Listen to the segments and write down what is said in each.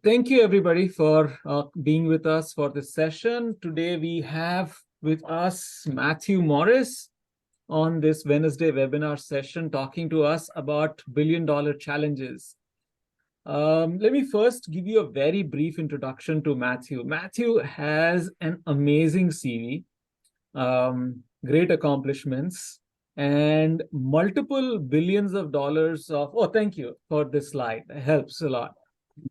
Thank you, everybody, for being with us for this session. Today, we have with us Matthew Morris on this Wednesday webinar session, talking to us about billion-dollar challenges. Let me first give you a very brief introduction to Matthew. Matthew has an amazing CV, great accomplishments, and multiple billions of dollars of, oh, thank you for this slide. It helps a lot.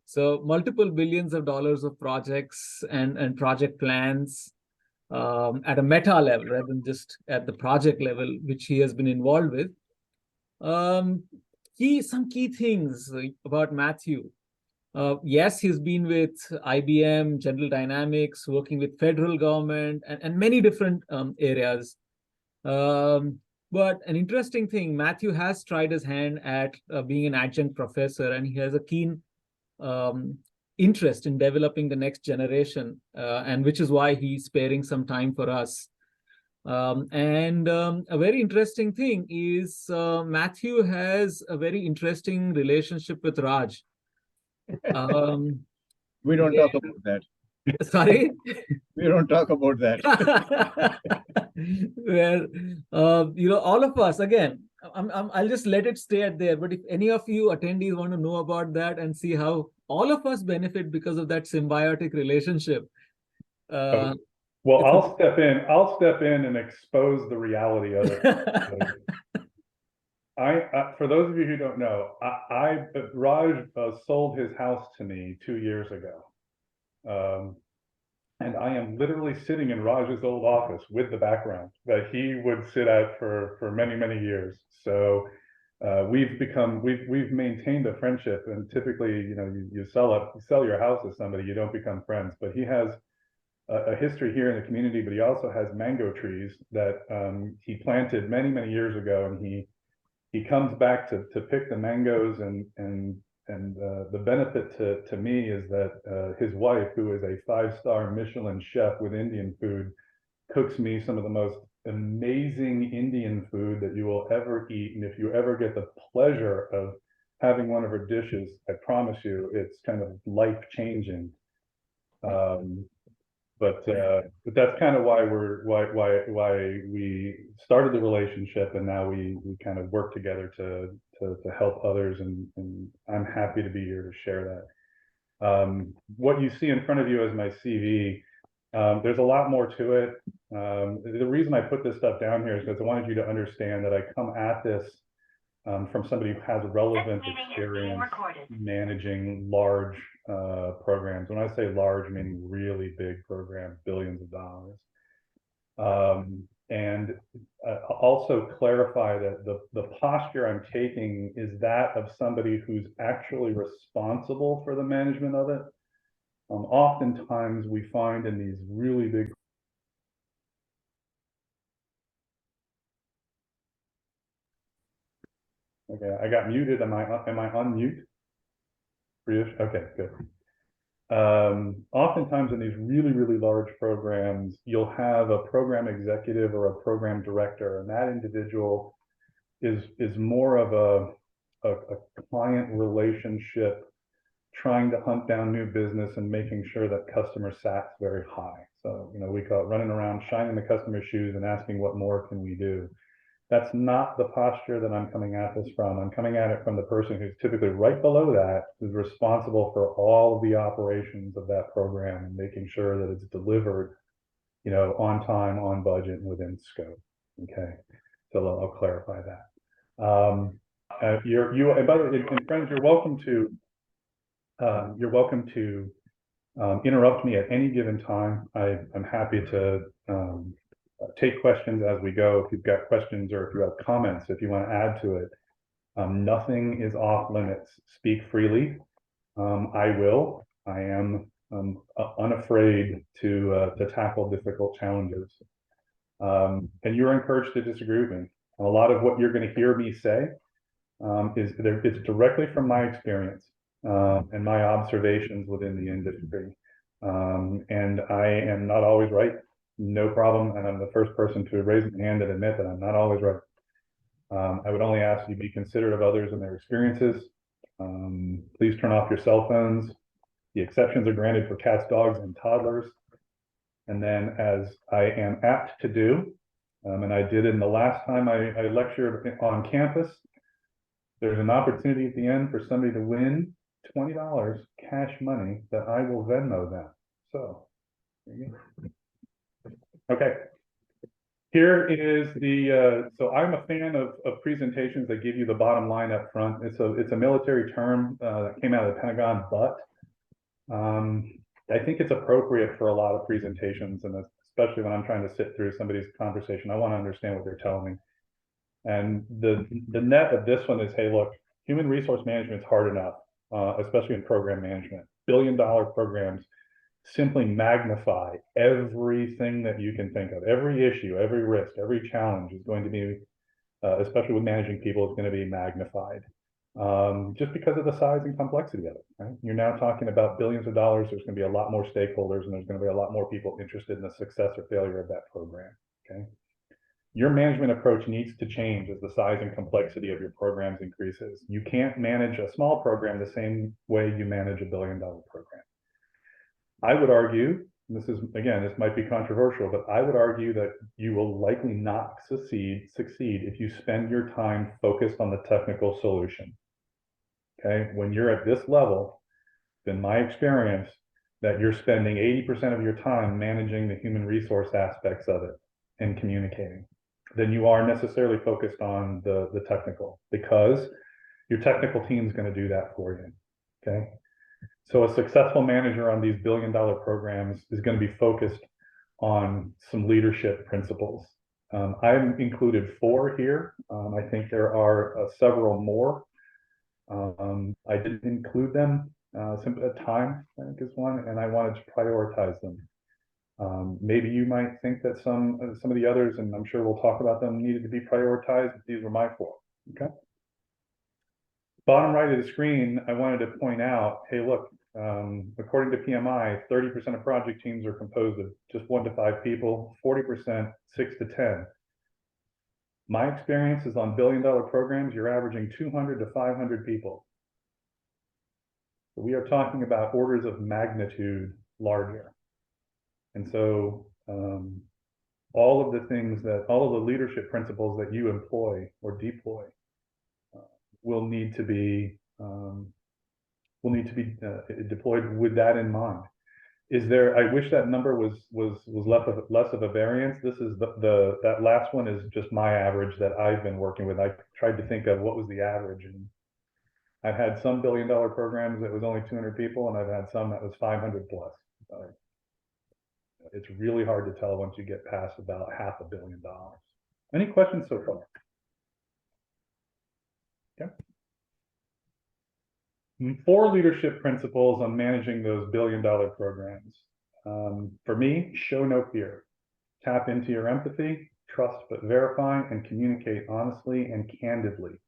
So multiple billions of dollars of projects and project plans at a meta level rather than just at the project level, which he has been involved with. Some key things about Matthew. Yes, he's been with IBM, General Dynamics, working with federal government and many different areas. But an interesting thing, Matthew has tried his hand at being an adjunct professor, and he has a keen interest in developing the next generation, and which is why he's sparing some time for us. A very interesting thing is Matthew has a very interesting relationship with Raj. We don't talk about that. Sorry? We don't talk about that. Where, all of us, again, I'll just let it stay at there. But if any of you attendees want to know about that and see how all of us benefit because of that symbiotic relationship. Well, I'll step in. I'll step in and expose the reality of it. For those of you who don't know, Raj sold his house to me 2 years ago. And I am literally sitting in Raj's old office with the background that he would sit at for many, many years. So we've maintained a friendship, and typically, you sell your house to somebody, you don't become friends. But he has a history here in the community, but he also has mango trees that he planted many, many years ago, and he comes back to pick the mangoes, and the benefit to me is that his wife, who is a 5-star Michelin chef with Indian food, cooks me some of the most amazing Indian food that you will ever eat. And if you ever get the pleasure of having one of her dishes, I promise you, it's kind of life-changing. But that's kind of why we started the relationship, and now we kind of work together to help others, and I'm happy to be here to share that. What you see in front of you is my CV. There's a lot more to it. The reason I put this stuff down here is because I wanted you to understand that I come at this from somebody who has relevant experience managing large programs. When I say large, I mean really big programs, billions of dollars. And also clarify that the posture I'm taking is that of somebody who's actually responsible for the management of it. Oftentimes we find in these really big Okay, I got muted. Am I unmute? Okay, good. Oftentimes in these really, really large programs, you'll have a program executive or a program director, and that individual is more of a client relationship, trying to hunt down new business and making sure that customer sat's very high. So, we call it running around, shining the customer's shoes and asking what more can we do. That's not the posture that I'm coming at this from. I'm coming at it from the person who's typically right below that, who's responsible for all of the operations of that program and making sure that it's delivered, on time, on budget, and within scope. Okay, so I'll clarify that. And by the way, and friends, you're welcome to interrupt me at any given time. I'm happy to take questions as we go. If you've got questions or if you have comments, if you want to add to it, nothing is off limits. Speak freely. I am unafraid to tackle difficult challenges. And you're encouraged to disagree with me. A lot of what you're going to hear me say it's directly from my experience and my observations within the industry. And I am not always right. No problem, and I'm the first person to raise my hand and admit that I'm not always right. I would only ask you to be considerate of others and their experiences. Please turn off your cell phones. The exceptions are granted for cats, dogs, and toddlers. And then, as I am apt to do, and I did in the last time I lectured on campus, there's an opportunity at the end for somebody to win $20 cash money that I will Venmo them. So, there you go. Okay. Here is the, so I'm a fan of presentations that give you the bottom line up front. It's a military term that came out of the Pentagon, but I think it's appropriate for a lot of presentations, and especially when I'm trying to sit through somebody's conversation, I want to understand what they're telling me. And the net of this one is, hey, look, human resource management is hard enough, especially in program management. billion-dollar programs simply magnify everything that you can think of. Every issue, every risk, every challenge is going to be, especially with managing people, is going to be magnified. Just because of the size and complexity of it, right? You're now talking about billions of dollars. There's going to be a lot more stakeholders, and there's going to be a lot more people interested in the success or failure of that program, okay? Your management approach needs to change as the size and complexity of your programs increases. You can't manage a small program the same way you manage a billion-dollar program. I would argue, this is, again, this might be controversial, but I would argue that you will likely not succeed if you spend your time focused on the technical solution. Okay, when you're at this level, in my experience, that you're spending 80% of your time managing the human resource aspects of it and communicating, then you are necessarily focused on the technical, because your technical team is going to do that for you. Okay. So a successful manager on these billion-dollar programs is going to be focused on some leadership principles. I've included 4 here. I think there are several more. I didn't include them. Simply time, I think, is one, and I wanted to prioritize them. Maybe you might think that some of the others, and I'm sure we'll talk about them, needed to be prioritized, but these were my 4. Okay. Bottom right of the screen, I wanted to point out, hey, look, according to PMI, 30% of project teams are composed of just 1 to 5 people, 40%, 6 to 10. My experience is on billion-dollar programs, you're averaging 200 to 500 people. So we are talking about orders of magnitude larger. And so all of the leadership principles that you employ or deploy will need to be deployed with that in mind. I wish that number was less of a variance. This is that last one is just my average that I've been working with. I tried to think of what was the average, and I've had some billion-dollar programs that was only 200 people, and I've had some that was 500 plus. It's really hard to tell once you get past about $500 million. Any questions so far? Okay. 4 leadership principles on managing those billion-dollar programs. For me, show no fear. Tap into your empathy, trust but verify, and communicate honestly and candidly.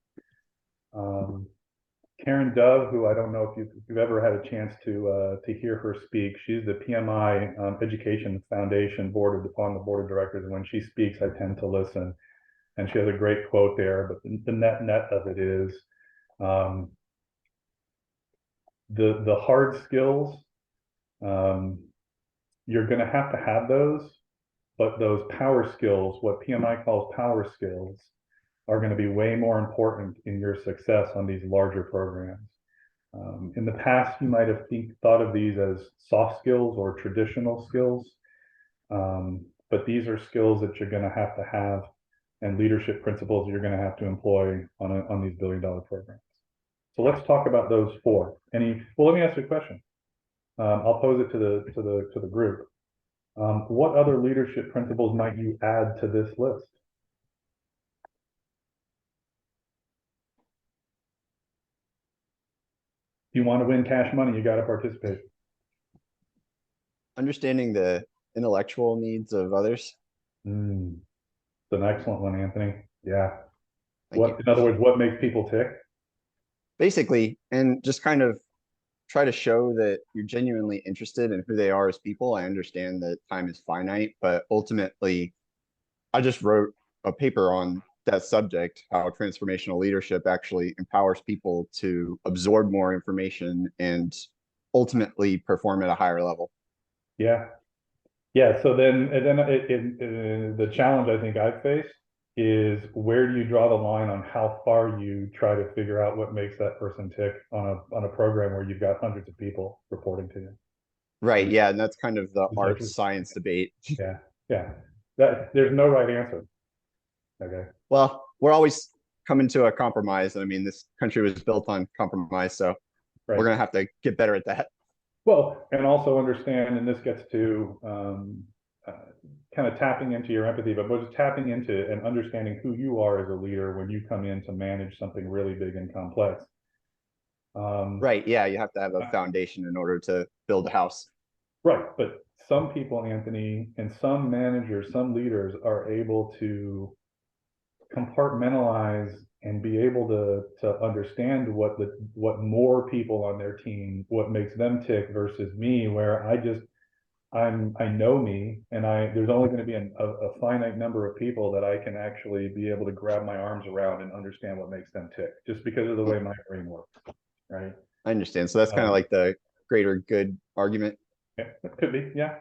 Karen Dove, who I don't know if you've ever had a chance to hear her speak, she's the PMI Education Foundation on the board of directors. And when she speaks, I tend to listen. And she has a great quote there, but the net of it is, the hard skills, you're going to have those, but those power skills, what PMI calls power skills, are going to be way more important in your success on these larger programs. In the past, you might have thought of these as soft skills or traditional skills, but these are skills that you're going to have, and leadership principles you're going to have to employ on these billion-dollar programs. So let's talk about those 4. Well, let me ask you a question. I'll pose it to the group. What other leadership principles might you add to this list? If you want to win cash money, you got to participate. Understanding the intellectual needs of others. It's an excellent one, Anthony. Yeah. Thank you. In other words, what makes people tick? Basically, and just kind of try to show that you're genuinely interested in who they are as people. I understand that time is finite, but ultimately, I just wrote a paper on that subject, how transformational leadership actually empowers people to absorb more information and ultimately perform at a higher level. Yeah. Yeah. So then, the challenge I think I've faced is, where do you draw the line on how far you try to figure out what makes that person tick on a program where you've got hundreds of people reporting to you? Right. Yeah. And that's kind of the art Exactly. science debate. Yeah. Yeah. There's no right answer. Okay. Well, we're always coming to a compromise. And I mean, this country was built on compromise. So we're Right. going to have to get better at that. Well, and also understand, and this gets to kind of tapping into your empathy, but just tapping into and understanding who you are as a leader when you come in to manage something really big and complex. Right. Yeah. You have to have a foundation in order to build a house. Right. But some people, Anthony, and some managers, some leaders are able to compartmentalize and be able to understand what more people on their team, what makes them tick versus me, where I know me, and there's only going to be a finite number of people that I can actually be able to grab my arms around and understand what makes them tick, just because of the way my brain works, right? I understand. So that's kind of like the greater good argument. Yeah, it could be, yeah.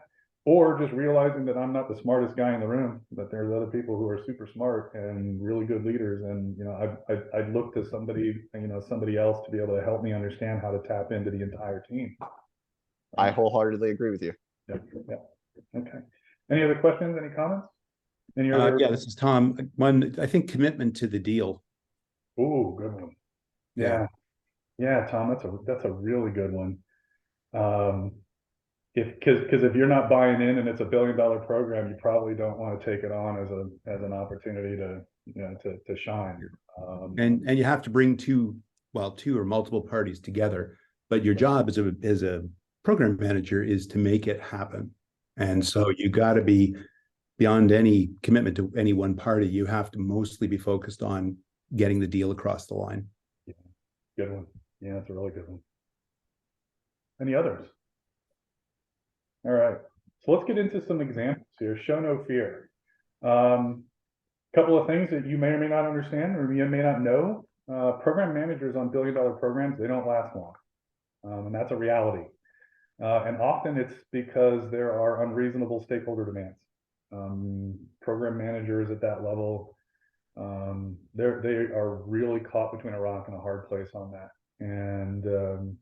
Or just realizing that I'm not the smartest guy in the room, that there's other people who are super smart and really good leaders, and I'd look to somebody else to be able to help me understand how to tap into the entire team. I wholeheartedly agree with you. Yep. Okay. Any other questions? Any comments? Any other? Yeah, this is Tom. One, I think commitment to the deal. Ooh, good one. Yeah. Yeah, Tom, that's a really good one. Because if you're not buying in and it's $1 billion program, you probably don't want to take it on as an opportunity to shine. And you have to bring two or multiple parties together. But your job as a program manager is to make it happen. And so you got to be beyond any commitment to any one party. You have to mostly be focused on getting the deal across the line. Yeah, good one. Yeah, that's a really good one. Any others? All right. So let's get into some examples here. Show no fear. Couple of things that you may or may not understand, or you may not know. Program managers on $1 billion programs, they don't last long. And that's a reality. And often it's because there are unreasonable stakeholder demands. Program managers at that level, they are really caught between a rock and a hard place on that. And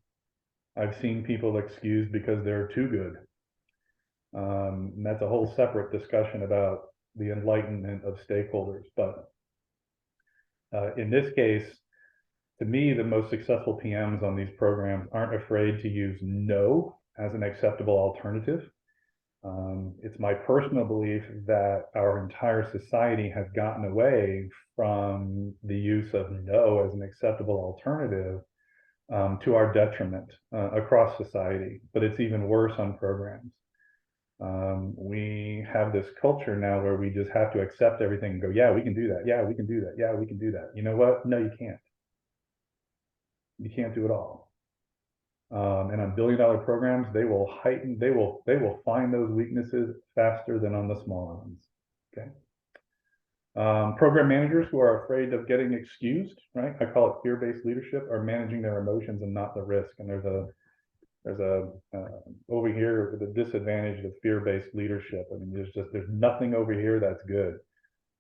I've seen people excused because they're too good. And that's a whole separate discussion about the enlightenment of stakeholders. But in this case, to me, the most successful PMs on these programs aren't afraid to use no as an acceptable alternative. It's my personal belief that our entire society has gotten away from the use of no as an acceptable alternative, to our detriment across society, but it's even worse on programs. We have this culture now where we just have to accept everything and go, yeah, we can do that. Yeah, we can do that. Yeah, we can do that. You know what? No, you can't. You can't do it all. And on $1 billion programs, they will find those weaknesses faster than on the smaller ones. Okay. Program managers who are afraid of getting excused, right? I call it fear-based leadership, are managing their emotions and not the risk. And there's a over here, the disadvantage of fear-based leadership. I mean, there's nothing over here that's good.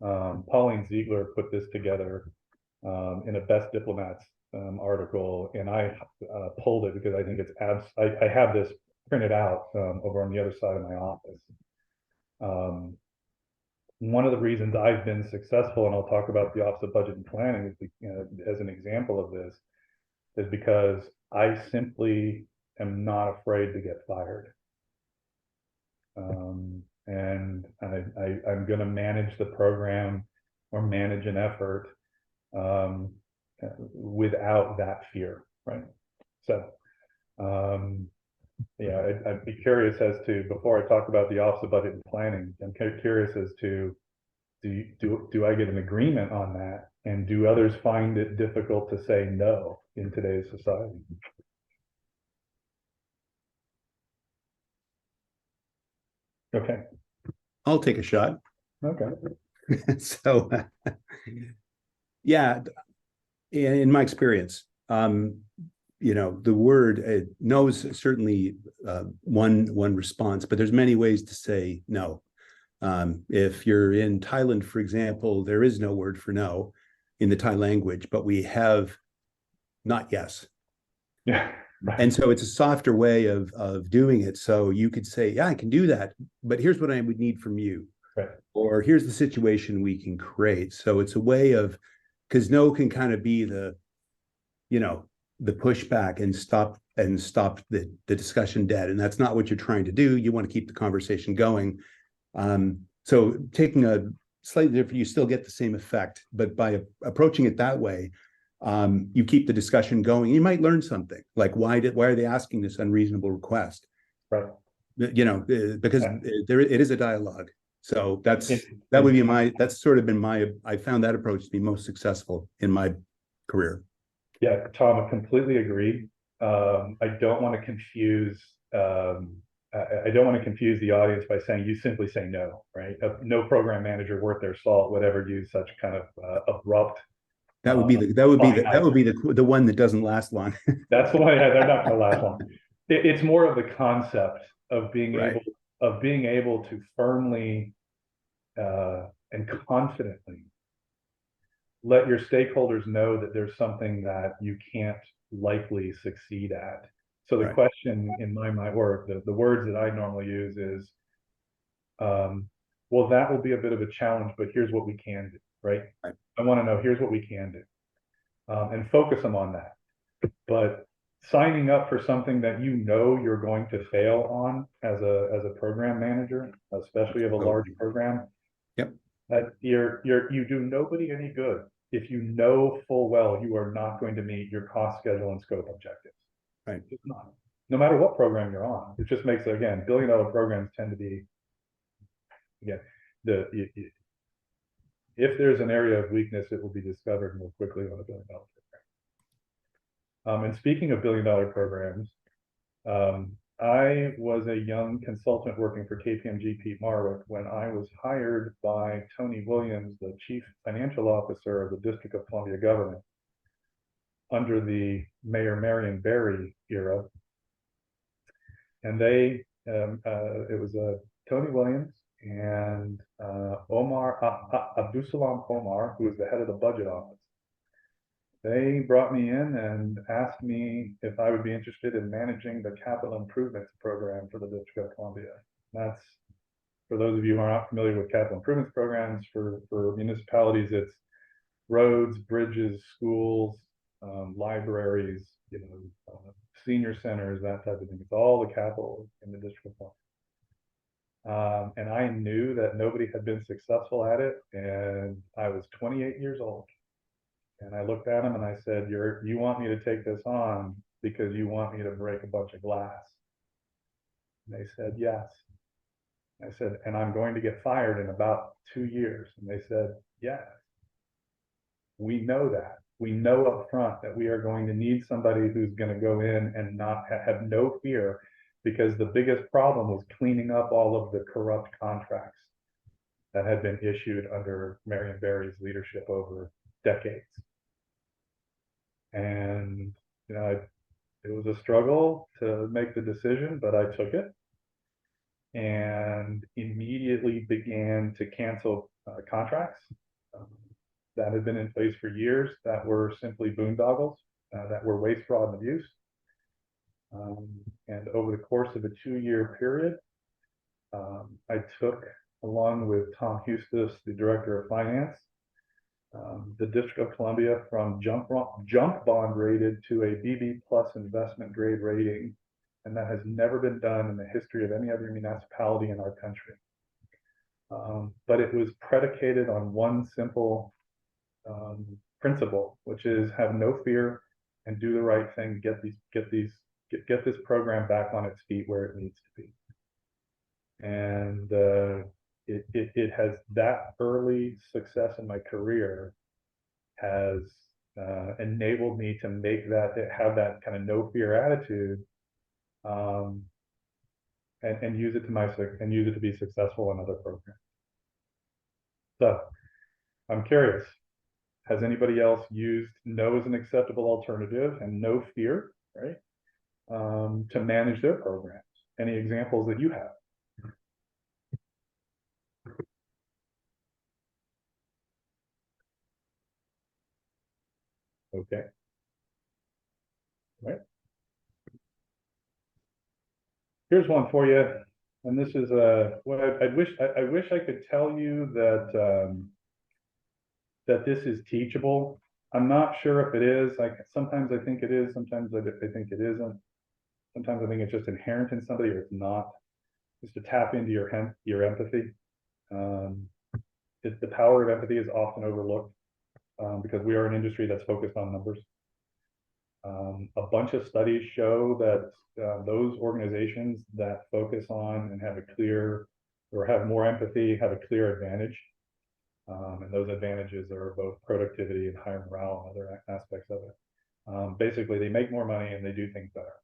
Pauline Ziegler put this together in a Best Diplomats article, and I pulled it because I think it's I have this printed out over on the other side of my office. One of the reasons I've been successful, and I'll talk about the Office of Budget and Planning as an example of this, is because I simply am not afraid to get fired. And I'm going to manage the program or manage an effort without that fear, right? So, yeah, I'd be curious as to, before I talk about the Office of Budget and Planning, I'm curious as to, do I get an agreement on that? And do others find it difficult to say no in today's society? Okay. I'll take a shot. Okay. So, yeah, in my experience, you know, the word no is certainly one response, but there's many ways to say no. If you're in Thailand, for example, there is no word for no in the Thai language, but we have not yes. Yeah. Right. And so it's a softer way of doing it. So you could say, yeah, I can do that, but here's what I would need from you. Right. Or here's the situation we can create. So it's a way of, because no can kind of be the, you know, the pushback and stop the discussion dead. And that's not what you're trying to do. You want to keep the conversation going. So taking a slightly different, you still get the same effect, but by approaching it that way, you keep the discussion going. You might learn something like why are they asking this unreasonable request? Right. You know, because it is a dialogue. So that's sort of been I found that approach to be most successful in my career. Yeah, Tom, I completely agree. I don't want to confuse I don't want to confuse the audience by saying you simply say no, right? No program manager worth their salt would ever use such kind of abrupt. That would be the one that doesn't last long. That's the one. Yeah, they're not going to last long. It's more of the concept of being able to firmly and confidently let your stakeholders know that there's something that you can't likely succeed at. So the question in my mind, or the words that I normally use is, well, that will be a bit of a challenge, but here's what we can do, right? I want to know, here's what we can do, and focus them on that. But signing up for something that you know you're going to fail on as a program manager, especially of a large program, that you do nobody any good if you know full well you are not going to meet your cost, schedule, and scope objectives. Right. It's not. No matter what program you're on, it just makes it, again, billion-dollar programs tend to be, again, if there's an area of weakness, it will be discovered more quickly on a billion-dollar program. And speaking of billion-dollar programs, I was a young consultant working for KPMG Pete Marwick when I was hired by Tony Williams, the Chief Financial Officer of the District of Columbia government, under the Mayor Marion Barry era. And it was Tony Williams and Abdusalam Omar, who was the head of the budget office. They brought me in and asked me if I would be interested in managing the capital improvements program for the District of Columbia. That's, for those of you who are not familiar with capital improvements programs for municipalities, it's roads, bridges, schools, libraries, senior centers, that type of thing. It's all the capital in the District of Columbia. And I knew that nobody had been successful at it, and I was 28 years old. And I looked at him and I said, you want me to take this on because you want me to break a bunch of glass? And they said, yes. I said, and I'm going to get fired in about 2 years. And they said, yes. We know that. We know up front that we are going to need somebody who's going to go in and not have no fear, because the biggest problem was cleaning up all of the corrupt contracts that had been issued under Marion Barry's leadership over decades. And it was a struggle to make the decision, but I took it and immediately began to cancel contracts that had been in place for years that were simply boondoggles, that were waste, fraud, and abuse. And over the course of a 2-year period, I took, along with Tom Hustis, the Director of Finance, the District of Columbia from junk bond rated to a BB plus investment grade rating. And that has never been done in the history of any other municipality in our country. But it was predicated on one simple principle, which is have no fear and do the right thing, get this program back on its feet where it needs to be. And it has, that early success in my career has enabled me to have that kind of no fear attitude, and use it to be successful in other programs. So I'm curious, has anybody else used no as an acceptable alternative and no fear right? To manage their programs. Any examples that you have? Okay. Right. Here's one for you, and this is what I wish I could tell you that that this is teachable. I'm not sure if it is. Sometimes I think it is. Sometimes I think it isn't. Sometimes I think it's just inherent in somebody, or it's not. Is to tap into your empathy. The power of empathy is often overlooked because we are an industry that's focused on numbers. A bunch of studies show that those organizations that focus on and have a clear, or have more empathy, have a clear advantage. And those advantages are both productivity and higher morale and other aspects of it. Basically, they make more money and they do things better.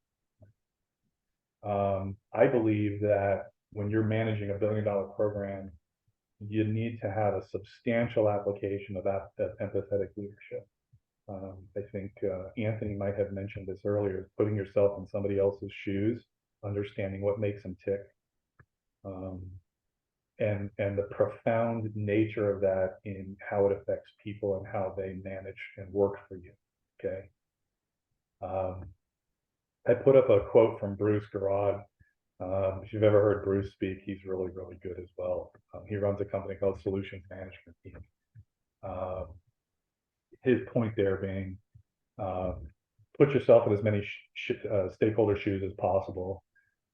I believe that when you're managing $1 billion program, you need to have a substantial application of that empathetic leadership. I think Anthony might have mentioned this earlier, putting yourself in somebody else's shoes, understanding what makes them tick. And the profound nature of that in how it affects people and how they manage and work for you. Okay. I put up a quote from Bruce Garrod. If you've ever heard Bruce speak, he's really, really good as well. He runs a company called Solutions Management Team. His point there being, put yourself in as many stakeholder shoes as possible.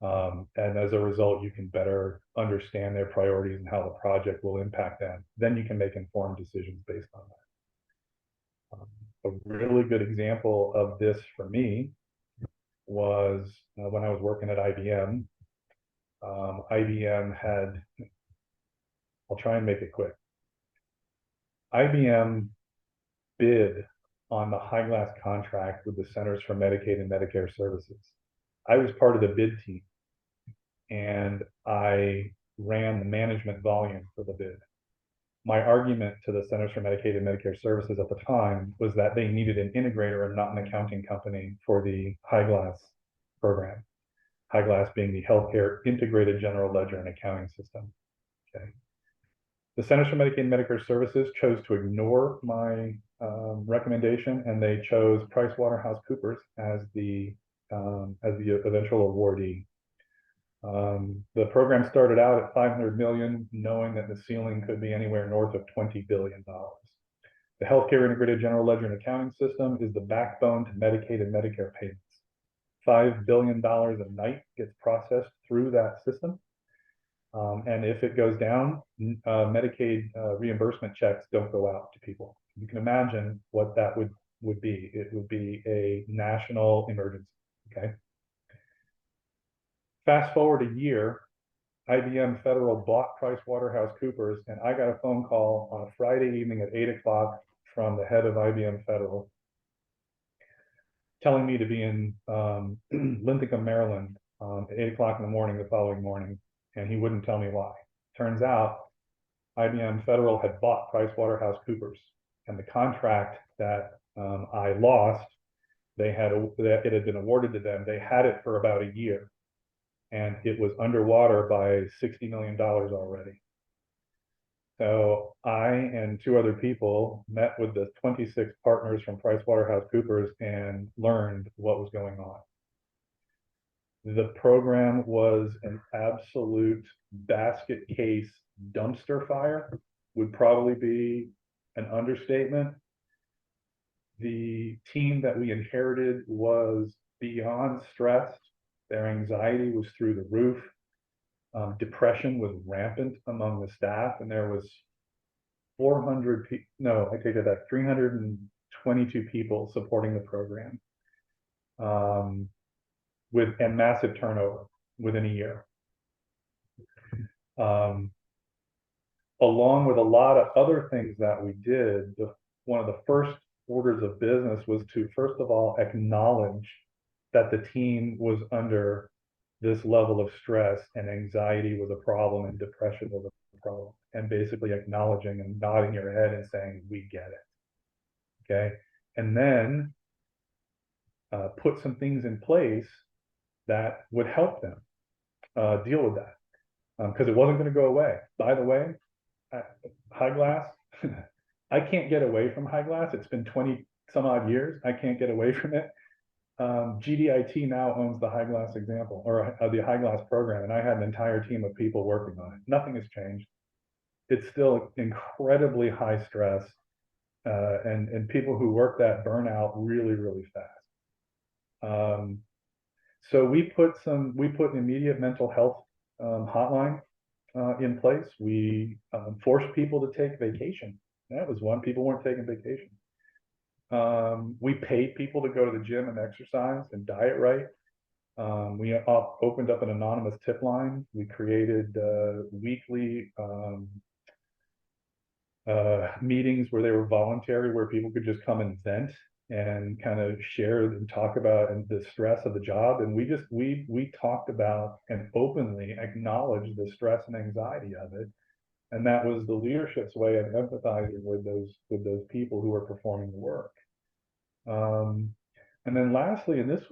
And as a result, you can better understand their priorities and how the project will impact them. Then you can make informed decisions based on that. A really good example of this for me was when I was working at IBM. IBM had, I'll try and make it quick. IBM bid on the High Glass contract with the Centers for Medicaid and Medicare Services. I was part of the bid team, and I ran the management volume for the bid. My argument to the Centers for Medicaid and Medicare Services at the time was that they needed an integrator and not an accounting company for the High Glass program. High Glass being the healthcare integrated general ledger and accounting system. Okay. The Centers for Medicaid and Medicare Services chose to ignore my recommendation, and they chose PricewaterhouseCoopers as the eventual awardee. The program started out at $500 million, knowing that the ceiling could be anywhere north of $20 billion. The healthcare integrated general ledger and accounting system is the backbone to Medicaid and Medicare payments. $5 billion a night gets processed through that system. And if it goes down, Medicaid reimbursement checks don't go out to people. You can imagine what that would be. It would be a national emergency, okay? Fast forward a year, IBM Federal bought PricewaterhouseCoopers, and I got a phone call on a Friday evening at 8 o'clock from the head of IBM Federal telling me to be in Linthicum, Maryland at 8 o'clock in the morning the following morning, and he wouldn't tell me why. Turns out IBM Federal had bought PricewaterhouseCoopers, and the contract that I lost, it had been awarded to them. They had it for about a year, and it was underwater by $60 million already. So I and two other people met with the 26 partners from PricewaterhouseCoopers and learned what was going on. The program was an absolute basket case dumpster fire, would probably be an understatement. The team that we inherited was beyond stressed. Their anxiety was through the roof. Depression was rampant among the staff, and there was 322 people supporting the program, and massive turnover within a year. Along with a lot of other things that we did, one of the first orders of business was to, first of all, acknowledge that the team was under this level of stress, and anxiety was a problem and depression was a problem, and basically acknowledging and nodding your head and saying, we get it. Okay. And then put some things in place that would help them deal with that, because it wasn't going to go away. By the way, High Glass, I can't get away from High Glass. It's been 20 some odd years. I can't get away from it. GDIT now owns the High Glass example, or the High Glass program, and I had an entire team of people working on it. Nothing has changed. It's still incredibly high stress, and people who work that burn out really, really fast. So we put an immediate mental health hotline in place. We forced people to take vacation. That was one. People weren't taking vacation. We paid people to go to the gym and exercise and diet right. We opened up an anonymous tip line. We created weekly meetings where they were voluntary, where people could just come and vent and kind of share and talk about the stress of the job. And we talked about and openly acknowledged the stress and anxiety of it. And that was the leadership's way of empathizing with those people who were performing the work. And then lastly, and this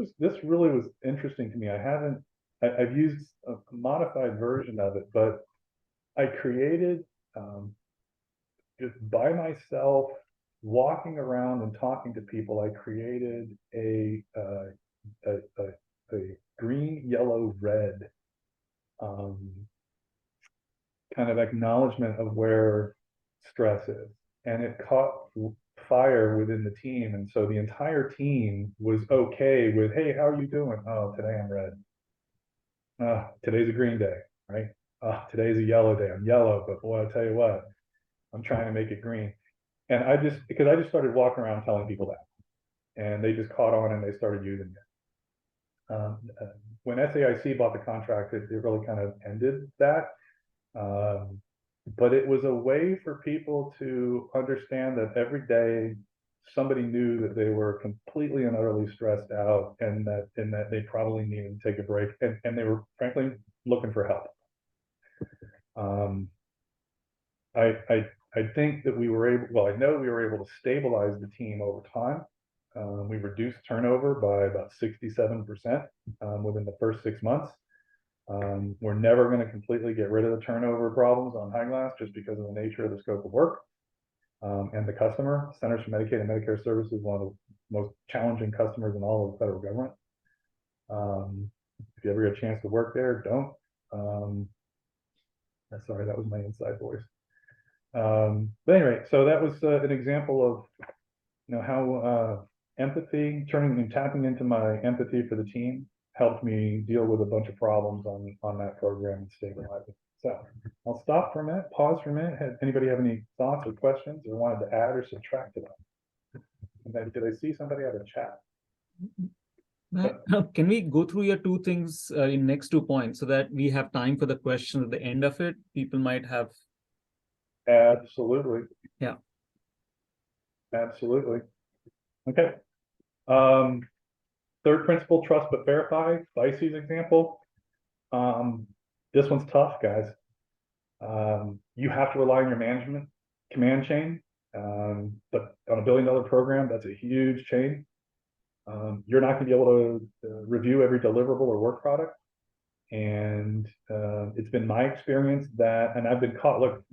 really was interesting to me. I've used a modified version of it, but I created just by myself, walking around and talking to people. I created a green, yellow, red kind of acknowledgement of where stress is, and it caught fire within the team. And so the entire team was okay with, hey, how are you doing? Oh, today I'm red. Today's a green day, right? Today's a yellow day. I'm yellow, but boy, I'll tell you what, I'm trying to make it green. And because I just started walking around telling people that, and they just caught on and they started using it. When SAIC bought the contract, it really kind of ended that. But it was a way for people to understand that every day somebody knew that they were completely and utterly stressed out, and that they probably needed to take a break, and they were frankly looking for help. I think that we were able, well, I know we were able to stabilize the team over time. We reduced turnover by about 67% within the first 6 months. We're never going to completely get rid of the turnover problems on High Glass, just because of the nature of the scope of work and the customer. Centers for Medicaid and Medicare Services, one of the most challenging customers in all of the federal government. If you ever get a chance to work there, don't. Sorry, that was my inside voice. But anyway, so that was an example of how empathy, turning and tapping into my empathy for the team, helped me deal with a bunch of problems on that program and stabilize it. So I'll stop for a minute, pause for a minute. Anybody have any thoughts or questions or wanted to add or subtract to them? And then did I see somebody out of chat? Can we go through your two things in next 2 points so that we have time for the question at the end of it? People might have. Absolutely. Yeah. Absolutely. Okay. Third principle, trust but verify. Dicey's example. This one's tough, guys. You have to rely on your management command chain. But on a $1 billion program, that's a huge chain. You're not going to be able to review every deliverable or work product. And it's been my experience that, and I've been caught, look,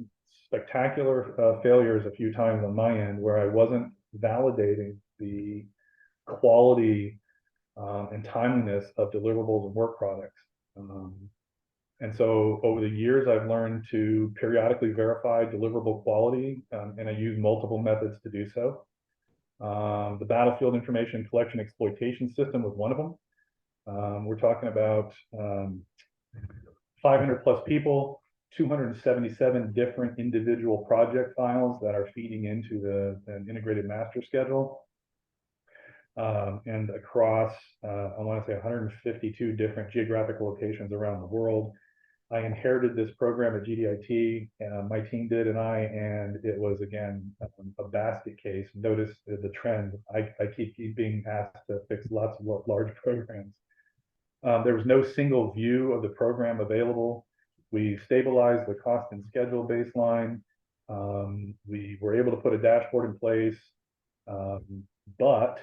spectacular failures a few times on my end where I wasn't validating the quality and timeliness of deliverables and work products. And so over the years, I've learned to periodically verify deliverable quality, and I use multiple methods to do so. The Battlefield Information Collection Exploitation System was one of them. We're talking about 500 plus people, 277 different individual project files that are feeding into an integrated master schedule. And across, I want to say 152 different geographical locations around the world. I inherited this program at GDIT, my team did, and it was, again, a basket case. Notice the trend. I keep being asked to fix lots of large programs. There was no single view of the program available. We stabilized the cost and schedule baseline. We were able to put a dashboard in place, but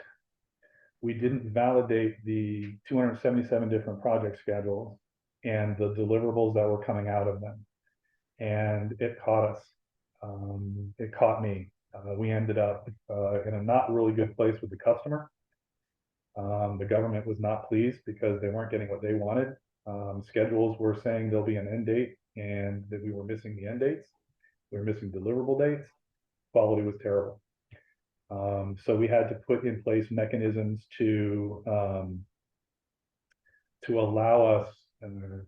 we didn't validate the 277 different project schedules and the deliverables that were coming out of them. And it caught us. It caught me. We ended up in a not really good place with the customer. The government was not pleased because they weren't getting what they wanted. Schedules were saying there'll be an end date and that we were missing the end dates. We were missing deliverable dates. Quality was terrible. So we had to put in place mechanisms to allow us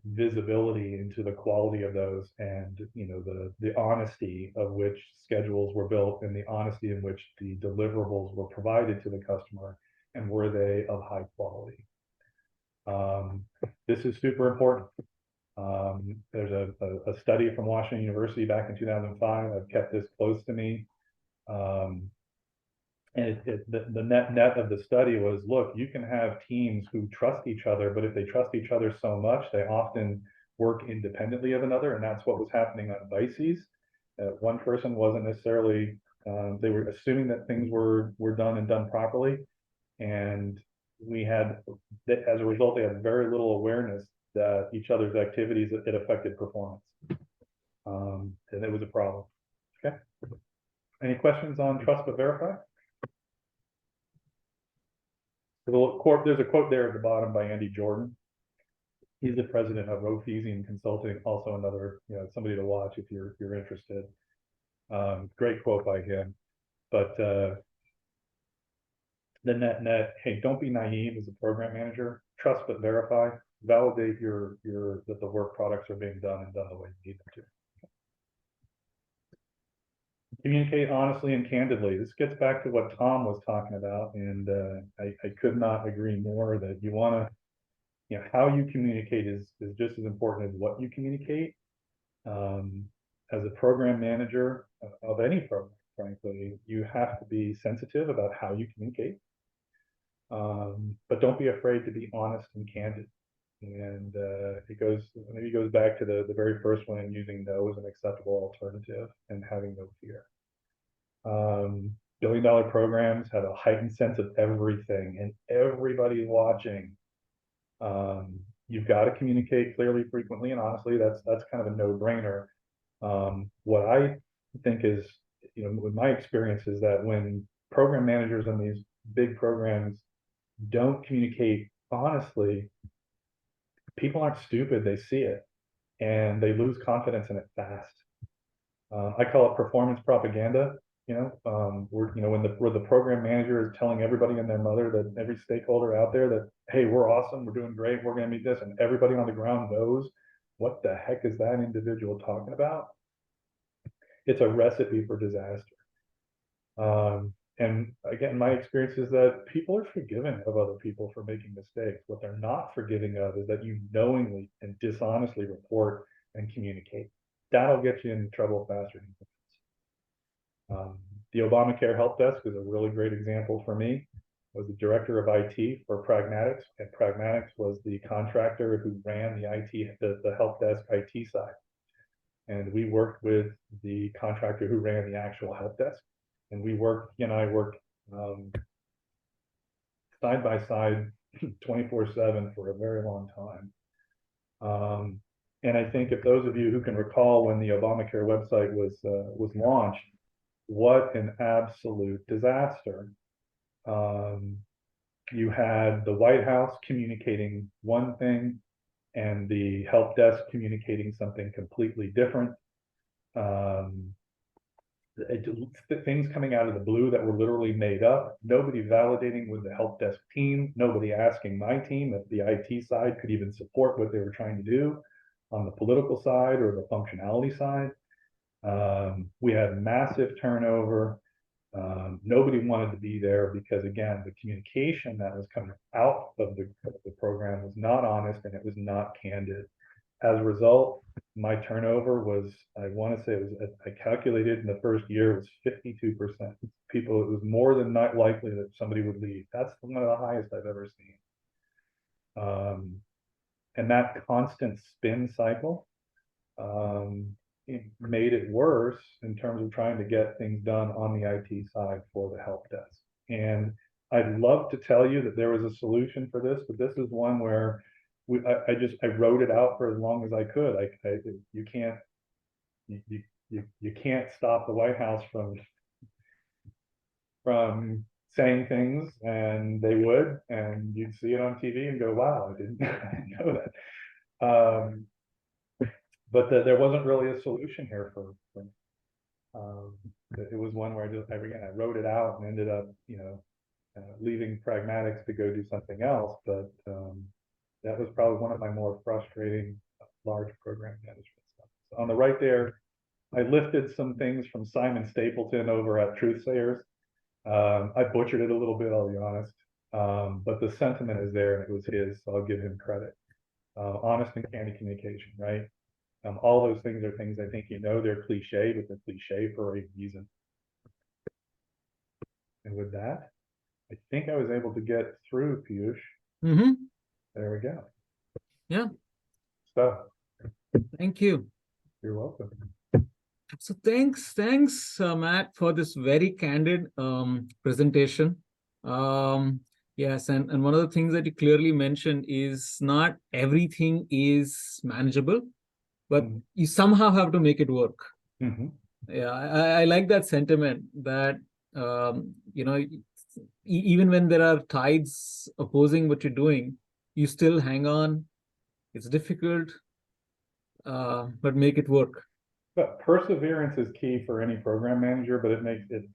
visibility into the quality of those, and the honesty of which schedules were built and the honesty in which the deliverables were provided to the customer, and were they of high quality. This is super important. There's a study from Washington University back in 2005. I've kept this close to me. And the net of the study was, look, you can have teams who trust each other, but if they trust each other so much, they often work independently of another. And that's what was happening on VICES. One person wasn't necessarily, they were assuming that things were done and done properly. And we had, as a result, they had very little awareness that each other's activities, it affected performance. And it was a problem. Okay. Any questions on trust but verify? There's a quote there at the bottom by Andy Jordan. He's the president of Rofezian Consulting, also another, somebody to watch if you're interested. Great quote by him. But the net, hey, don't be naive as a program manager. Trust but verify. Validate that the work products are being done and done the way you need them to. Communicate honestly and candidly. This gets back to what Tom was talking about, and I could not agree more that you want to, how you communicate is just as important as what you communicate. As a program manager of any program, frankly, you have to be sensitive about how you communicate, but don't be afraid to be honest and candid. And it goes back to the very first one, using no as an acceptable alternative and having no fear. Billion-dollar programs have a heightened sense of everything and everybody watching. You've got to communicate clearly, frequently, and honestly. That's kind of a no-brainer. What I think is, with my experience, is that when program managers on these big programs don't communicate honestly, people aren't stupid. They see it and they lose confidence in it fast. I call it performance propaganda. When the program manager is telling everybody and their mother, that every stakeholder out there, that, hey, we're awesome, we're doing great, we're going to meet this, and everybody on the ground knows what the heck is that individual talking about. It's a recipe for disaster. And again, my experience is that people are forgiving of other people for making mistakes. What they're not forgiving of is that you knowingly and dishonestly report and communicate. That'll get you in trouble faster. The Obamacare help desk is a really great example for me. I was the director of IT for Pragmatics, and Pragmatics was the contractor who ran the help desk IT side. And we worked with the contractor who ran the actual help desk. And he and I worked side by side 24/7 for a very long time. And I think if those of you who can recall when the Obamacare website was launched, what an absolute disaster. You had the White House communicating one thing and the help desk communicating something completely different. Things coming out of the blue that were literally made up, nobody validating with the help desk team, nobody asking my team if the IT side could even support what they were trying to do on the political side or the functionality side. We had massive turnover. Nobody wanted to be there because, again, the communication that was coming out of the program was not honest and it was not candid. As a result, my turnover was, I want to say I calculated in the first year, it was 52%. It was more than not likely that somebody would leave. That's one of the highest I've ever seen. And that constant spin cycle, it made it worse in terms of trying to get things done on the IT side for the help desk. And I'd love to tell you that there was a solution for this, but this is one where I wrote it out for as long as I could. You can't, you can't stop the White House from saying things, and they would, and you'd see it on TV and go, wow, I didn't know that. But there wasn't really a solution here for it was one where I wrote it out and ended up, leaving pragmatics to go do something else. But that was probably one of my more frustrating large program management stuff. So on the right there, I lifted some things from Simon Stapleton over at Truthsayers. I butchered it a little bit, I'll be honest. But the sentiment is there, and it was his, so I'll give him credit. Honest and candid communication, right? All those things are things I think they're cliche, but they're cliche for a reason. And with that, I think I was able to get through, Piyush. Mm-hmm. There we go. Yeah. So, Thank you. you're welcome. So thanks, Matt, for this very candid presentation. Yes, and one of the things that you clearly mentioned is not everything is manageable, but you somehow have to make it work. Mm-hmm. Yeah, I like that sentiment that, even when there are tides opposing what you're doing, you still hang on. It's difficult, but make it work. But perseverance is key for any program manager, but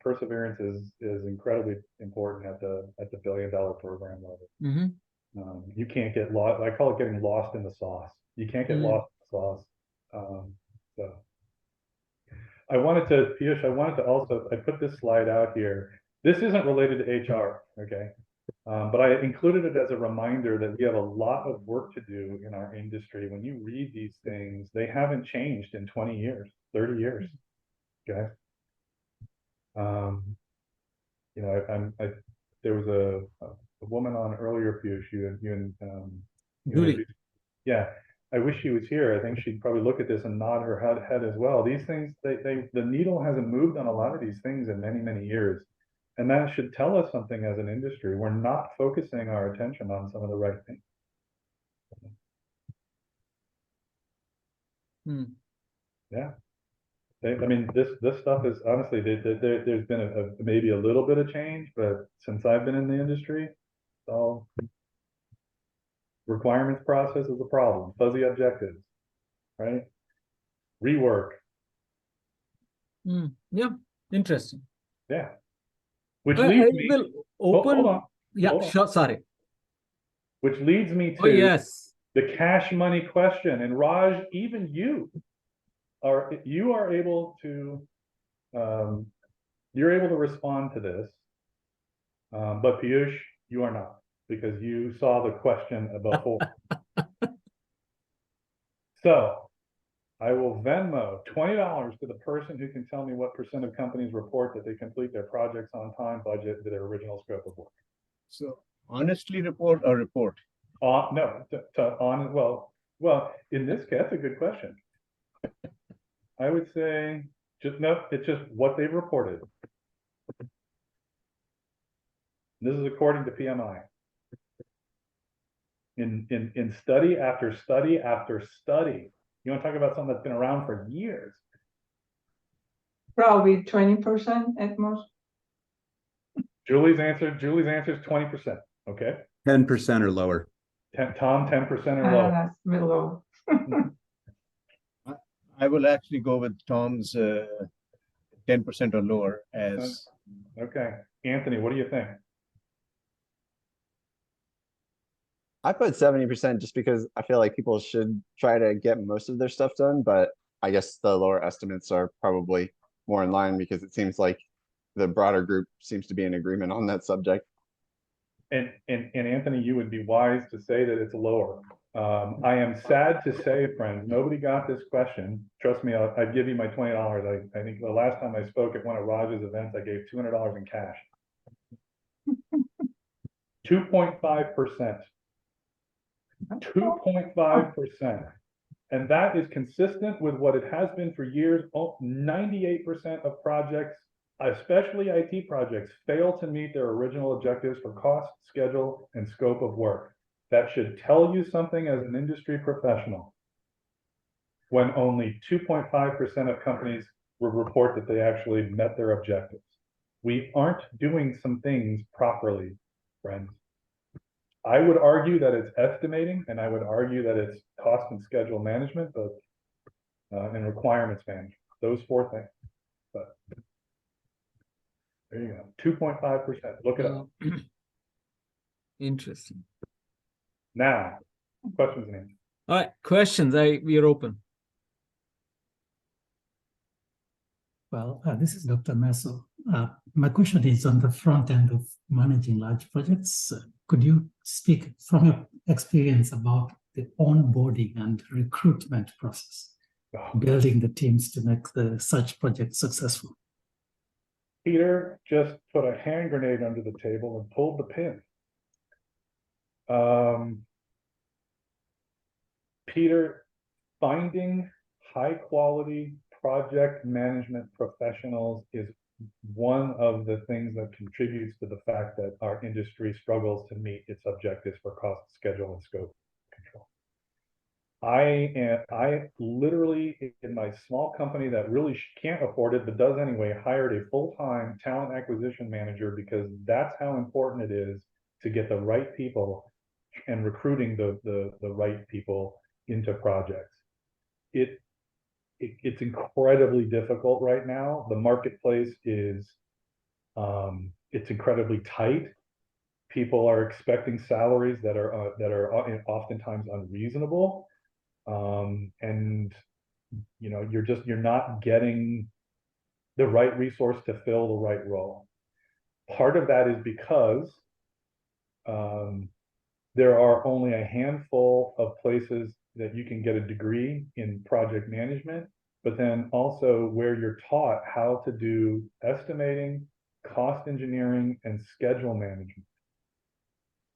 perseverance is incredibly important at the $1 billion program level. Mm-hmm. You can't get lost. I call it getting lost in the sauce. You can't get lost in the sauce. So Piyush, I put this slide out here. This isn't related to HR, okay? But I included it as a reminder that we have a lot of work to do in our industry. When you read these things, they haven't changed in 20 years, 30 years, okay? There was a woman on earlier, Piyush, Julie. Yeah, I wish she was here. I think she'd probably look at this and nod her head as well. These things, the needle hasn't moved on a lot of these things in many, many years. And that should tell us something as an industry. We're not focusing our attention on some of the right things. Yeah. This stuff is honestly, there's been maybe a little bit of change, but since I've been in the industry, it's all requirements process is a problem. Fuzzy objectives, right? Rework. Yeah, interesting. Yeah. Which leads me. Hold on. Yeah, Hold on. sure. Sorry. Which leads me to yes, the cash money question. And Raj, even you are able to respond to this, but Piyush, you are not, because you saw the question before. So I will Venmo $20 to the person who can tell me what % of companies report that they complete their projects on time, budget, to their original scope of work. So honestly report or report? No, well, in this case, that's a good question. I would say it's just what they've reported. This is according to PMI. In study after study after study. You want to talk about something that's been around for years? Probably 20% at most. Julie's answer is 20%. Okay. 10% or lower. Tom, 10% or lower. That's below. I will actually go with Tom's 10% or lower as. Okay. Anthony, what do you think? I put 70% just because I feel like people should try to get most of their stuff done, but I guess the lower estimates are probably more in line because it seems like the broader group seems to be in agreement on that subject. And Anthony, you would be wise to say that it's lower. I am sad to say, friends, nobody got this question. Trust me, I'd give you my $20. I think the last time I spoke at one of Raj's events, I gave $200 in cash. 2.5%. 2.5%. And that is consistent with what it has been for years. 98% of projects especially IT projects, fail to meet their original objectives for cost, schedule, and scope of work. That should tell you something as an industry professional. When only 2.5% of companies will report that they actually met their objectives. We aren't doing some things properly, friends. I would argue that it's estimating, and I would argue that it's cost and schedule management, but and requirements management. Those four things. But there you go. 2.5%. Look it up. Interesting. Now, questions and answers. All right, questions. We are open. Well, this is Dr. Meso. My question is on the front end of managing large projects. Could you speak from your experience about the onboarding and recruitment process, building the teams to make such projects successful? Peter just put a hand grenade under the table and pulled the pin. Peter, finding high quality project management professionals is one of the things that contributes to the fact that our industry struggles to meet its objectives for cost, schedule, and scope control. I literally, in my small company that really can't afford it, but does anyway, hired a full-time talent acquisition manager because that's how important it is to get the right people and recruiting the right people into projects. It's incredibly difficult right now. The marketplace is, it's incredibly tight. People are expecting salaries that are oftentimes unreasonable. And you know, you're not getting the right resource to fill the right role. Part of that is because there are only a handful of places that you can get a degree in project management, but then also where you're taught how to do estimating, cost engineering, and schedule management.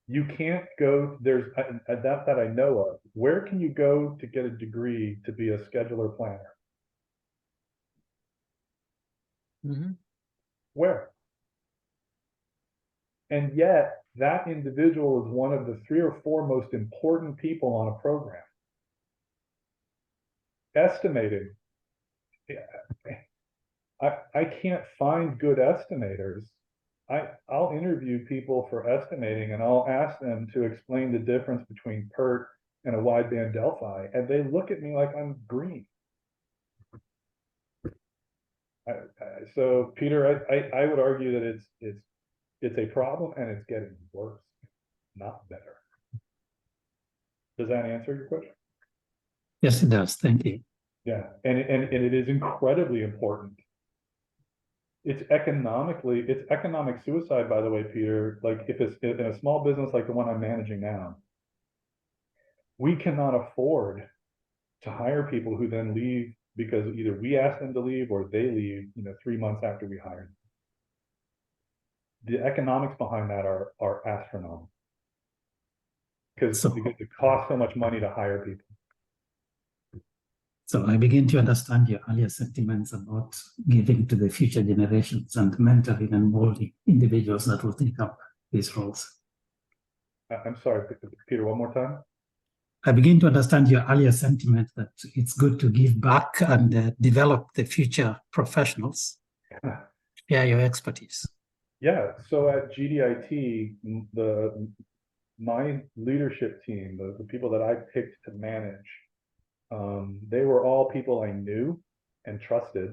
You can't go, there's that I know of. Where can you go to get a degree to be a scheduler planner? Mm-hmm. Where? And yet that individual is one of the 3 or 4 most important people on a program. Estimating. I can't find good estimators. I'll interview people for estimating and I'll ask them to explain the difference between PERT and a wideband Delphi, and they look at me like I'm green. So Peter, I would argue that it's a problem and it's getting worse, not better. Does that answer your question? Yes, it does. Thank you. Yeah, and it is incredibly important. It's economic suicide, by the way, Peter. Like if it's in a small business like the one I'm managing now, we cannot afford to hire people who then leave because either we ask them to leave or they leave, 3 months after we hire them. The economics behind that are astronomical because it costs so much money to hire people. So I begin to understand your earlier sentiments about giving to the future generations and mentoring and molding individuals that will take up these roles. I'm sorry, Peter, one more time. I begin to understand your earlier sentiment that it's good to give back and develop the future professionals. Share your expertise. Yeah, so at GDIT, my leadership team, the people that I picked to manage, they were all people I knew and trusted.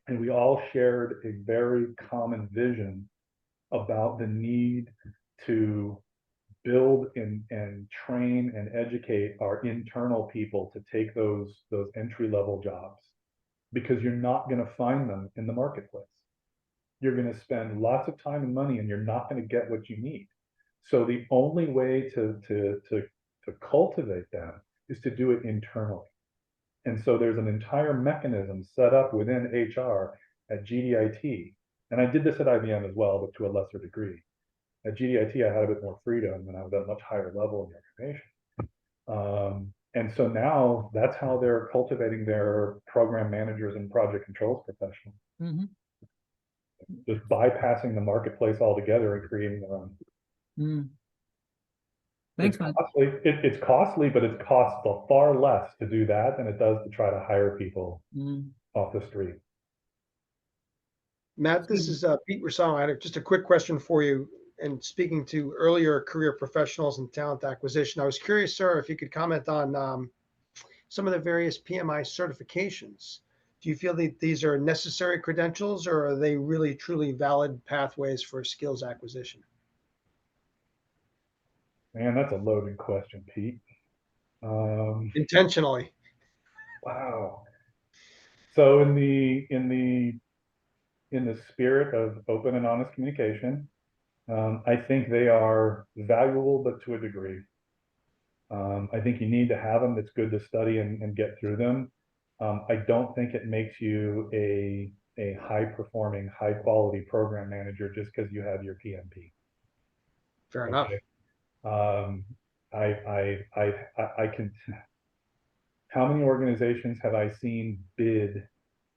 And we all shared a very common vision about the need to build and train and educate our internal people to take those entry-level jobs, because you're not going to find them in the marketplace. You're going to spend lots of time and money and you're not going to get what you need. So the only way to cultivate them is to do it internally. And so there's an entire mechanism set up within HR at GDIT. And I did this at IBM as well, but to a lesser degree. At GDIT, I had a bit more freedom and I was at a much higher level in the organization. And so now that's how they're cultivating their program managers and project controls professionals. Mm-hmm. just bypassing the marketplace altogether and creating their own. Mm. Thanks, It's man. costly. It's costly, but it costs far less to do that than it does to try to hire people Mm. off the street. Matt, this is Pete Rousseau. I had just a quick question for you. And speaking to earlier career professionals and talent acquisition, I was curious, sir, if you could comment on some of the various PMI certifications. Do you feel that these are necessary credentials, or are they really truly valid pathways for skills acquisition? Man, that's a loaded question, Pete. Intentionally. Wow. So in the spirit of open and honest communication, I think they are valuable, but to a degree. I think you need to have them. It's good to study and get through them. I don't think it makes you a high performing, high quality program manager just because you have your PMP. Fair enough. I can. How many organizations have I seen bid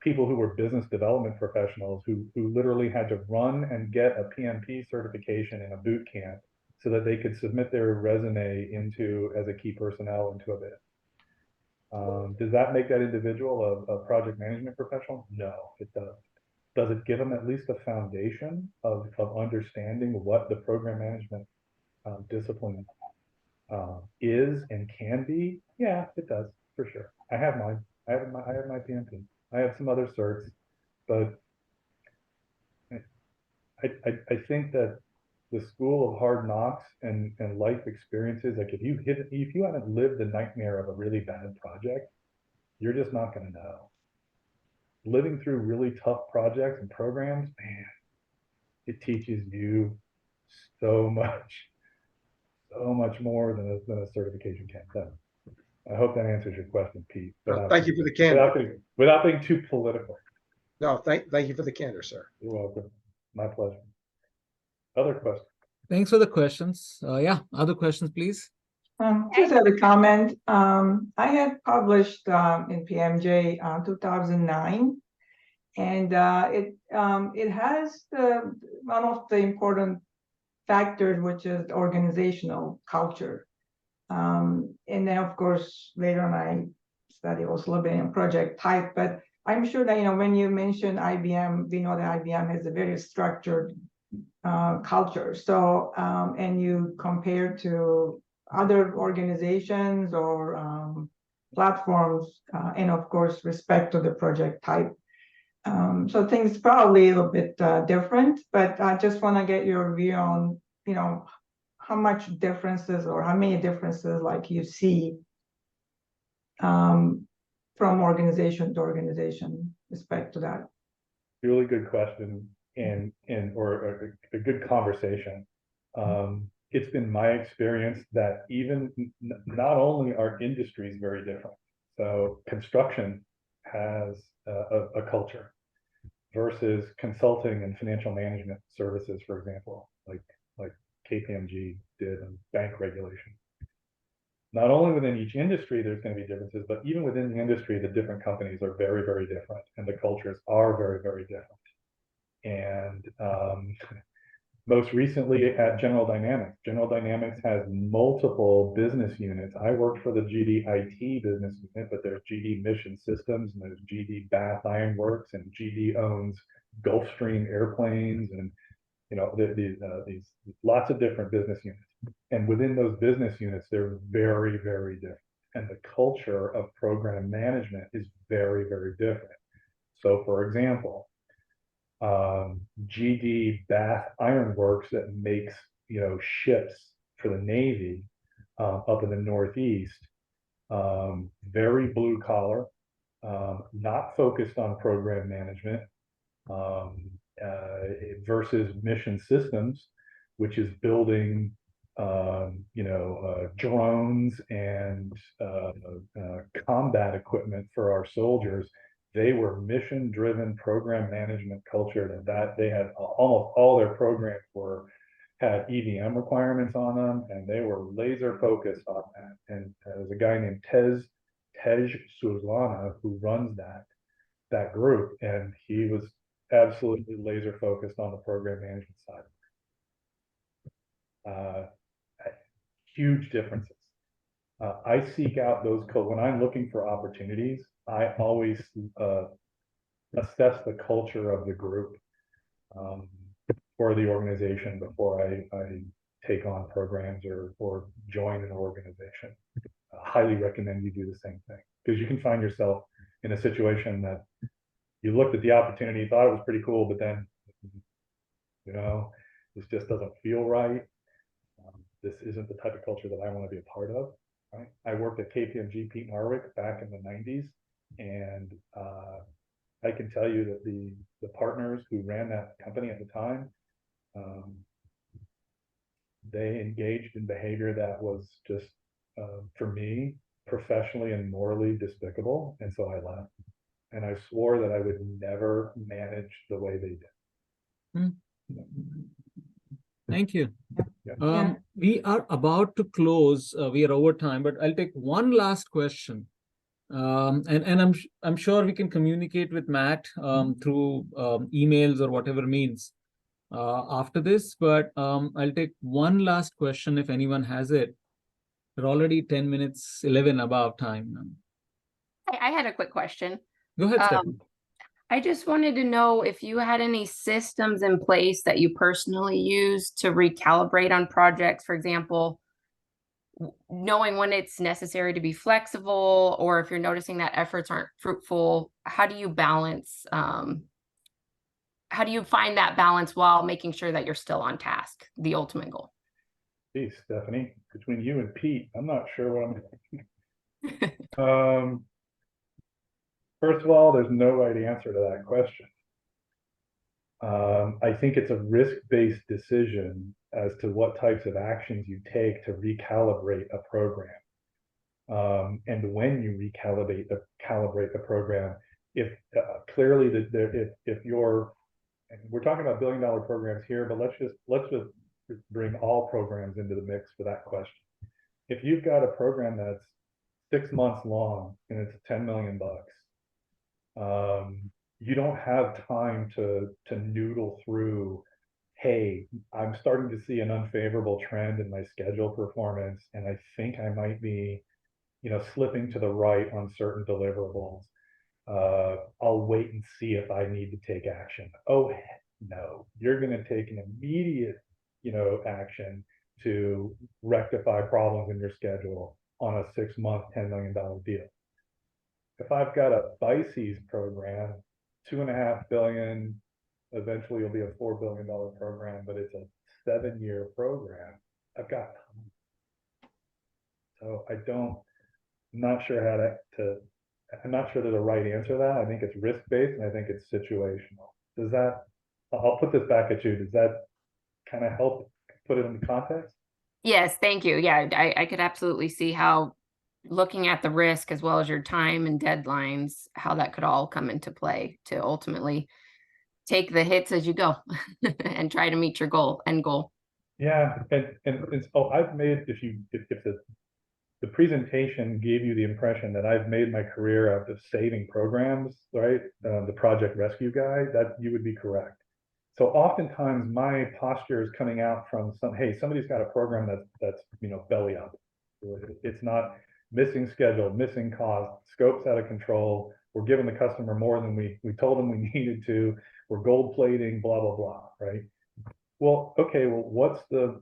people who were business development professionals who literally had to run and get a PMP certification in a boot camp so that they could submit their resume into as a key personnel into a bid? Does that make that individual a project management professional? No, it doesn't. Does it give them at least a foundation of understanding what the program management discipline is and can be? Yeah, it does, for sure. I have mine. I have my PMP. I have some other certs, but I think that the school of hard knocks and life experiences, like if you haven't lived the nightmare of a really bad project, you're just not going to know. Living through really tough projects and programs, man, it teaches you so much more than a certification can. So I hope that answers your question, Pete. Thank you for the candor. Without being too political. No, thank you for the candor, sir. You're welcome. My pleasure. Other questions? Thanks for the questions. Yeah, other questions, please. Just had a comment. I had published in PMJ 2009, and it has one of the important factors, which is organizational culture. And then, of course, later on, I studied also a little bit in project type. But I'm sure that when you mention IBM, we know that IBM has a very structured culture. So, and you compare to other organizations or platforms, and of course, respect to the project type. So things probably a little bit different, but I just want to get your view on, how much differences or how many differences like you see from organization to organization respect to that. Really good question or a good conversation. It's been my experience that even not only are industries very different. So construction has a culture versus consulting and financial management services, for example, like KPMG did in bank regulation. Not only within each industry, there's going to be differences, but even within the industry, the different companies are very, very different, and the cultures are very, very different. And most recently at General Dynamics has multiple business units. I worked for the GD IT business unit, but there's GD Mission Systems and there's GD Bath Iron Works, and GD owns Gulfstream airplanes, and these lots of different business units. And within those business units, they're very, very different. And the culture of program management is very, very different. So for example, GD Bath Iron Works that makes ships for the Navy up in the Northeast, very blue collar, not focused on program management, versus Mission Systems, which is building drones and combat equipment for our soldiers. They were mission-driven program management culture, and that they had almost all their programs had EVM requirements on them, and they were laser focused on that. And there's a guy named Tej Sulana who runs that group, and he was absolutely laser focused on the program management side. Huge differences. I seek out those when I'm looking for opportunities, I always assess the culture of the group or the organization before I take on programs or join an organization. I highly recommend you do the same thing, because you can find yourself in a situation that you looked at the opportunity, thought it was pretty cool, but then, you know, this just doesn't feel right. This isn't the type of culture that I want to be a part of. Right? I worked at KPMG Pete Marwick back in the 90s, and I can tell you that the partners who ran that company at the time, they engaged in behavior that was just, for me, professionally and morally despicable. And so I left. And I swore that I would never manage the way they did. Thank you. Yeah. We are about to close. We are over time, but I'll take one last question. And I'm sure we can communicate with Matt through emails or whatever means after this. But I'll take one last question if anyone has it. We're already 10 minutes, 11 above time. I had a quick question. Go ahead, Stephanie. I just wanted to know if you had any systems in place that you personally use to recalibrate on projects, for example, knowing when it's necessary to be flexible, or if you're noticing that efforts aren't fruitful. How do you balance, how do you find that balance while making sure that you're still on task, the ultimate goal? Geez, Stephanie, between you and Pete, I'm not sure what I'm first of all, there's no right answer to that question. I think it's a risk-based decision as to what types of actions you take to recalibrate a program. And when you recalibrate the program, if clearly if you're, and we're talking about billion-dollar programs here, but let's just bring all programs into the mix for that question. If you've got a program that's 6 months long and it's $10 million, you don't have time to noodle through, hey, I'm starting to see an unfavorable trend in my schedule performance, and I think I might be, slipping to the right on certain deliverables. I'll wait and see if I need to take action. Oh, no, you're going to take an immediate, action to rectify problems in your schedule on a 6-month, $10 million deal. If I've got a BICES program, $2.5 billion, eventually it'll be a $4 billion program, but it's a 7-year program. I've got time. So I'm not sure I'm not sure there's a right answer to that. I think it's risk-based and I think it's situational. I'll put this back at you. Does that kind of help put it into context? Yes, thank you. Yeah, I could absolutely see how looking at the risk as well as your time and deadlines, how that could all come into play to ultimately take the hits as you go and try to meet your end goal. Yeah, and so I've made, if the presentation gave you the impression that I've made my career out of saving programs, right? The project rescue guy, that you would be correct. So oftentimes my posture is coming out from hey, somebody's got a program that's belly up. It's not missing schedule, missing cost, scope's out of control. We're giving the customer more than we told them we needed to. We're gold plating, blah, blah, blah, right? Well, okay, what's the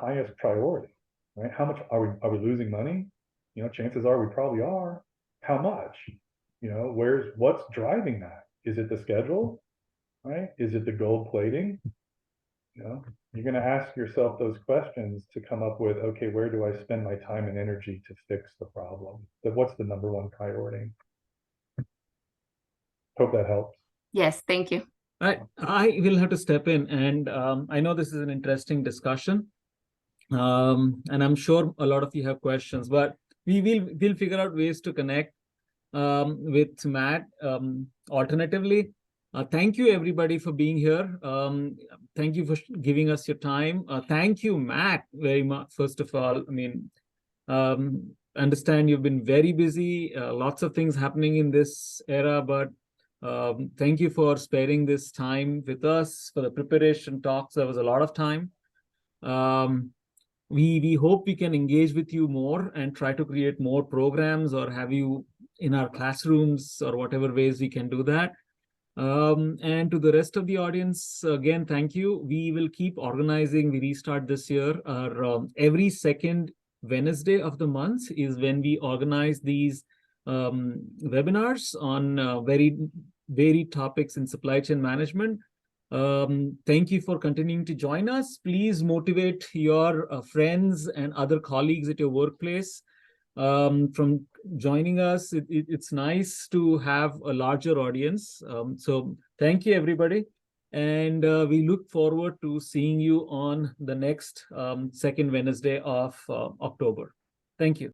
highest priority, right? How much are we losing money? Chances are we probably are. How much? What's driving that? Is it the schedule, right? Is it the gold plating? You're going to ask yourself those questions to come up with, okay, where do I spend my time and energy to fix the problem? So what's the number one priority? Hope that helps. Yes, thank you. I will have to step in, and I know this is an interesting discussion, and I'm sure a lot of you have questions, but we'll figure out ways to connect with Matt alternatively. Thank you, everybody, for being here. Thank you for giving us your time. Thank you, Matt, very much. First of all, understand you've been very busy, lots of things happening in this era, but Thank you for sparing this time with us for the preparation talks. There was a lot of time. We hope we can engage with you more and try to create more programs or have you in our classrooms or whatever ways we can do that. And to the rest of the audience, again, thank you. We will keep organizing. We restart this year. Every second Wednesday of the month is when we organize these webinars on very varied topics in supply chain management. Thank you for continuing to join us. Please motivate your friends and other colleagues at your workplace from joining us. It's nice to have a larger audience. So thank you, everybody. And we look forward to seeing you on the next second Wednesday of October. Thank you.